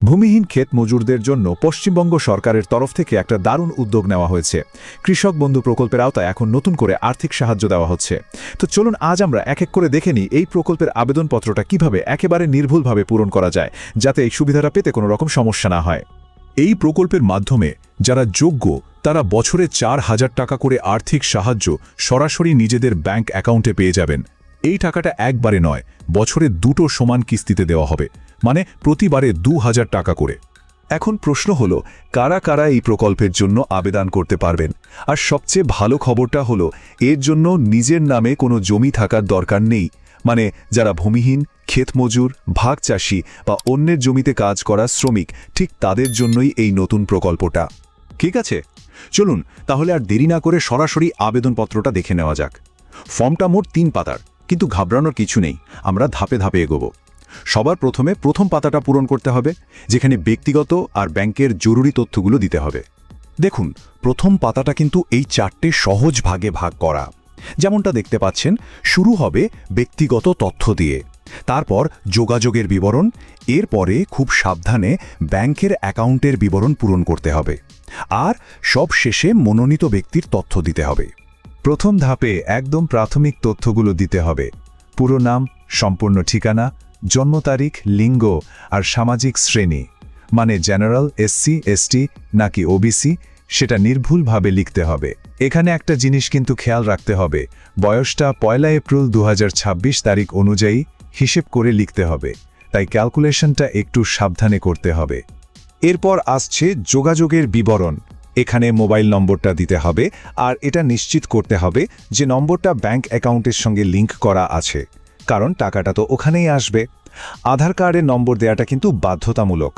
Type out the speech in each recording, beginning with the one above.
ভূমিহীন ক্ষেত মজুরদের জন্য পশ্চিমবঙ্গ সরকারের তরফ থেকে একটা দারুণ উদ্যোগ নেওয়া হয়েছে। কৃষক বন্ধু প্রকল্পের আওতায় এখন নতুন করে আর্থিক সাহায্য দেওয়া হচ্ছে। তো চলুন আজ আমরা এক এক করে দেখে নিই এই প্রকল্পের আবেদনপত্রটা কিভাবে একেবারে নির্ভুলভাবে পূরণ করা যায়, যাতে এই সুবিধাটা পেতে কোনো রকম সমস্যা না হয়। এই প্রকল্পের মাধ্যমে যারা যোগ্য তারা বছরে 4,000 টাকা করে আর্থিক সাহায্য সরাসরি নিজেদের ব্যাংক অ্যাকাউন্টে পেয়ে যাবেন। এই টাকাটা একবারে নয়, বছরে দুটো সমান কিস্তিতে দেওয়া হবে, মানে প্রতিবারে 2,000 টাকা করে। এখন প্রশ্ন হলো, কারা কারা এই প্রকল্পের জন্য আবেদন করতে পারবেন? আর সবচেয়ে ভালো খবরটা হলো, এর জন্য নিজের নামে কোনো জমি থাকার দরকার নেই। মানে যারা ভূমিহীন, ক্ষেতমজুর, ভাগ চাষি বা অন্যের জমিতে কাজ করা শ্রমিক, ঠিক তাদের জন্যই এই নতুন প্রকল্পটা। ঠিক আছে, চলুন তাহলে আর দেরি না করে সরাসরি আবেদনপত্রটা দেখে নেওয়া যাক। ফর্মটা মোট 3 পাতার, কিন্তু ঘাবড়ানোর কিছু নেই, আমরা ধাপে ধাপে এগোবো। সবার প্রথমে প্রথম পাতাটা পূরণ করতে হবে, যেখানে ব্যক্তিগত আর ব্যাংকের জরুরি তথ্যগুলো দিতে হবে। দেখুন, প্রথম পাতাটা কিন্তু এই 4টে সহজ ভাগে ভাগ করা। যেমনটা দেখতে পাচ্ছেন, শুরু হবে ব্যক্তিগত তথ্য দিয়ে, তারপর যোগাযোগের বিবরণ, এরপরে খুব সাবধানে ব্যাংকের অ্যাকাউন্টের বিবরণ পূরণ করতে হবে, আর সব শেষে মনোনীত ব্যক্তির তথ্য দিতে হবে। প্রথম ধাপে একদম প্রাথমিক তথ্যগুলো দিতে হবে: পুরো নাম, সম্পূর্ণ ঠিকানা, জন্ম তারিখ, লিঙ্গ আর সামাজিক শ্রেণী, মানে জেনারেল, এসসি, এসটি নাকি ওবিসি, সেটা নির্ভুলভাবে লিখতে হবে। এখানে একটা জিনিস কিন্তু খেয়াল রাখতে হবে, বয়সটা 1 এপ্রিল 2026 তারিখ অনুযায়ী হিসেব করে লিখতে হবে, তাই ক্যালকুলেশনটা একটু সাবধানে করতে হবে। এরপর আসছে যোগাযোগের বিবরণ। এখানে মোবাইল নম্বরটা দিতে হবে, আর এটা নিশ্চিত করতে হবে যে নম্বরটা ব্যাংক অ্যাকাউন্টের সঙ্গে লিঙ্ক করা আছে, কারণ টাকাটা তো ওখানেই আসবে। আধার কার্ডের নম্বর দেওয়াটা কিন্তু বাধ্যতামূলক।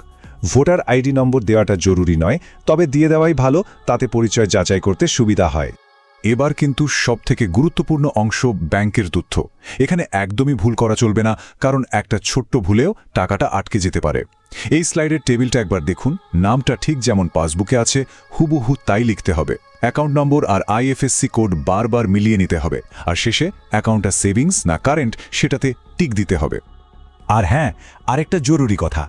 ভোটার আইডি নম্বর দেওয়াটা জরুরি নয়, তবে দিয়ে দেওয়াই ভালো, তাতে পরিচয় যাচাই করতে সুবিধা হয়। এবার কিন্তু সবথেকে গুরুত্বপূর্ণ অংশ ব্যাংকের তথ্য। এখানে একদমই ভুল করা চলবে না, কারণ একটা ছোট্ট ভুলেও টাকাটা আটকে যেতে পারে। এই স্লাইডের টেবিলটা একবার দেখুন, নামটা ঠিক যেমন পাসবুকে আছে হুবহু তাই লিখতে হবে। অ্যাকাউন্ট নম্বর আর আইএফএসসি কোড বারবার মিলিয়ে নিতে হবে, আর শেষে অ্যাকাউন্টটা সেভিংস না কারেন্ট সেটাতে টিক দিতে হবে। আর হ্যাঁ, আরেকটা জরুরি কথা,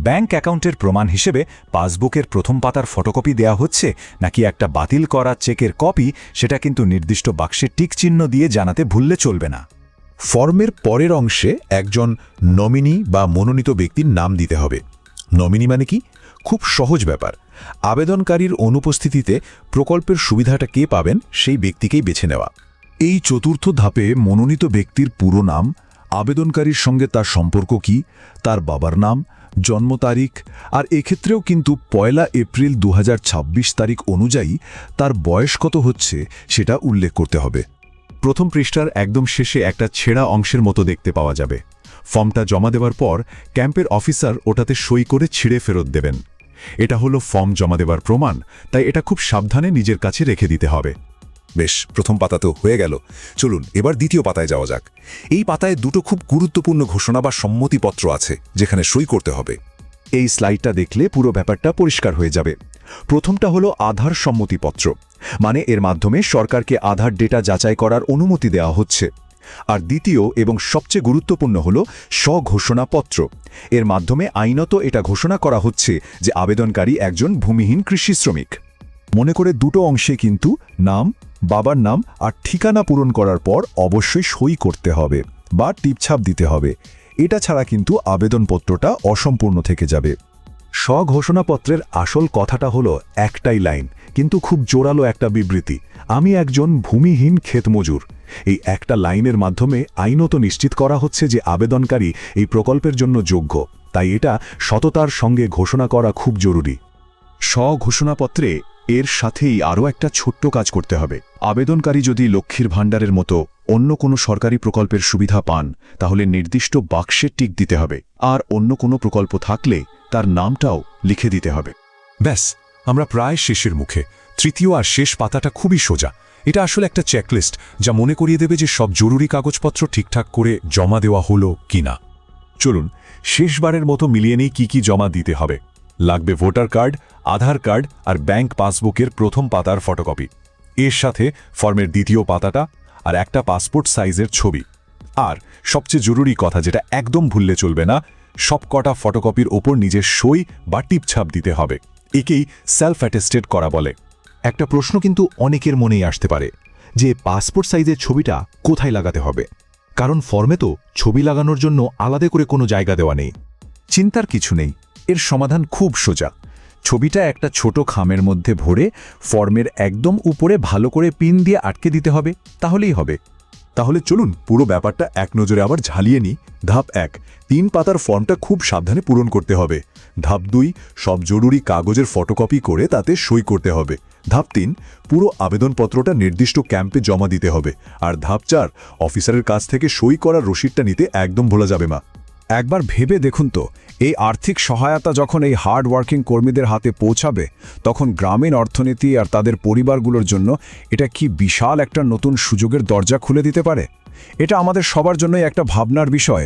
ব্যাংক অ্যাকাউন্টের প্রমাণ হিসেবে পাসবুকের প্রথম পাতার ফটোকপি দেওয়া হচ্ছে নাকি একটা বাতিল করা চেকের কপি, সেটা কিন্তু নির্দিষ্ট বাক্সে টিক চিহ্ন দিয়ে জানাতে ভুললে চলবে না। ফর্মের পরের অংশে একজন নমিনি বা মনোনীত ব্যক্তির নাম দিতে হবে। নমিনি মানে কি? খুব সহজ ব্যাপার। আবেদনকারীর অনুপস্থিতিতে প্রকল্পের সুবিধাটা কে পাবেন সেই ব্যক্তিকেই বেছে নেওয়া। এই চতুর্থ ধাপে মনোনীত ব্যক্তির পুরো নাম, আবেদনকারীর সঙ্গে তার সম্পর্ক কি, তার বাবার নাম, জন্ম তারিখ, আর এক্ষেত্রেও কিন্তু 1 এপ্রিল 2026 তারিখ অনুযায়ী তার বয়স কত হচ্ছে সেটা উল্লেখ করতে হবে। প্রথম পৃষ্ঠার একদম শেষে একটা ছেঁড়া অংশের মতো দেখতে পাওয়া যাবে। ফর্মটা জমা দেওয়ার পর ক্যাম্পের অফিসার ওটাতে সই করে ছিঁড়ে ফেরত দেবেন। এটা হলো ফর্ম জমা দেওয়ার প্রমাণ, তাই এটা খুব সাবধানে নিজের কাছে রেখে দিতে হবে। বেশ, প্রথম পাতা তো হয়ে গেল। চলুন এবার দ্বিতীয় পাতায় যাওয়া যাক। এই পাতায় দুটো খুব গুরুত্বপূর্ণ ঘোষণা বা সম্মতিপত্র আছে, যেখানে সই করতে হবে। এই স্লাইডটা দেখলে পুরো ব্যাপারটা পরিষ্কার হয়ে যাবে। প্রথমটা হলো আধার সম্মতিপত্র, মানে এর মাধ্যমে সরকারকে আধার ডেটা যাচাই করার অনুমতি দেওয়া হচ্ছে। আর দ্বিতীয় এবং সবচেয়ে গুরুত্বপূর্ণ হলো স্বঘোষণাপত্র। এর মাধ্যমে আইনত এটা ঘোষণা করা হচ্ছে যে আবেদনকারী একজন ভূমিহীন কৃষি শ্রমিক। মনে করে দুটো অংশে কিন্তু নাম, বাবার নাম আর ঠিকানা পূরণ করার পর অবশ্যই সই করতে হবে বা টিপছাপ দিতে হবে। এটা ছাড়া কিন্তু আবেদনপত্রটা অসম্পূর্ণ থেকে যাবে। স্বঘোষণাপত্রের আসল কথাটা হলো একটাই লাইন, কিন্তু খুব জোরালো একটা বিবৃতি: আমি একজন ভূমিহীন ক্ষেতমজুর। এই একটা লাইনের মাধ্যমে আইনত নিশ্চিত করা হচ্ছে যে আবেদনকারী এই প্রকল্পের জন্য যোগ্য, তাই এটা সততার সঙ্গে ঘোষণা করা খুব জরুরি। স্বঘোষণাপত্রে এর সাথেই আরও একটা ছোট্ট কাজ করতে হবে। আবেদনকারী যদি লক্ষ্মীর ভাণ্ডারের মতো অন্য কোনো সরকারি প্রকল্পের সুবিধা পান, তাহলে নির্দিষ্ট বাক্সে টিক দিতে হবে, আর অন্য কোনো প্রকল্প থাকলে তার নামটাও লিখে দিতে হবে। ব্যাস, আমরা প্রায় শেষের মুখে। তৃতীয় আর শেষ পাতাটা খুবই সোজা। এটা আসলে একটা চেকলিস্ট, যা মনে করিয়ে দেবে যে সব জরুরি কাগজপত্র ঠিকঠাক করে জমা দেওয়া হলো কিনা। চলুন শেষবারের মতো মিলিয়ে নেই কি জমা দিতে হবে। লাগবে ভোটার কার্ড, আধার কার্ড আর ব্যাংক পাসবুকের প্রথম পাতার ফটোকপি। এর সাথে ফর্মের দ্বিতীয় পাতাটা আর একটা পাসপোর্ট সাইজের ছবি। আর সবচেয়ে জরুরি কথা, যেটা একদম ভুললে চলবে না, সব কটা ফটোকপির ওপর নিজের সই বা টিপছাপ দিতে হবে। একেই সেলফ অ্যাটেস্টেড করা বলে। একটা প্রশ্ন কিন্তু অনেকের মনেই আসতে পারে যে পাসপোর্ট সাইজের ছবিটা কোথায় লাগাতে হবে, কারণ ফর্মে তো ছবি লাগানোর জন্য আলাদা করে কোনো জায়গা দেওয়া নেই। চিন্তার কিছু নেই, এর সমাধান খুব সোজা। ছবিটা একটা ছোট খামের মধ্যে ভরে ফর্মের একদম উপরে ভালো করে পিন দিয়ে আটকে দিতে হবে, তাহলেই হবে। তাহলে চলুন পুরো ব্যাপারটা এক নজরে আবার ঝালিয়ে নিই। ধাপ 1, 3 পাতার ফর্মটা খুব সাবধানে পূরণ করতে হবে। ধাপ 2, সব জরুরি কাগজের ফটোকপি করে তাতে সই করতে হবে। ধাপ 3, পুরো আবেদনপত্রটা নির্দিষ্ট ক্যাম্পে জমা দিতে হবে। আর ধাপ 4, অফিসারের কাছ থেকে সই করার রসিদটা নিতে একদম ভোলা যাবে না। একবার ভেবে দেখুন তো, এই আর্থিক সহায়তা যখন এই হার্ড ওয়ার্কিং কর্মীদের হাতে পৌঁছাবে, তখন গ্রামীণ অর্থনীতি আর তাদের পরিবারগুলোর জন্য এটা কি বিশাল একটা নতুন সুযোগের দরজা খুলে দিতে পারে। এটা আমাদের সবার জন্যই একটা ভাবনার বিষয়।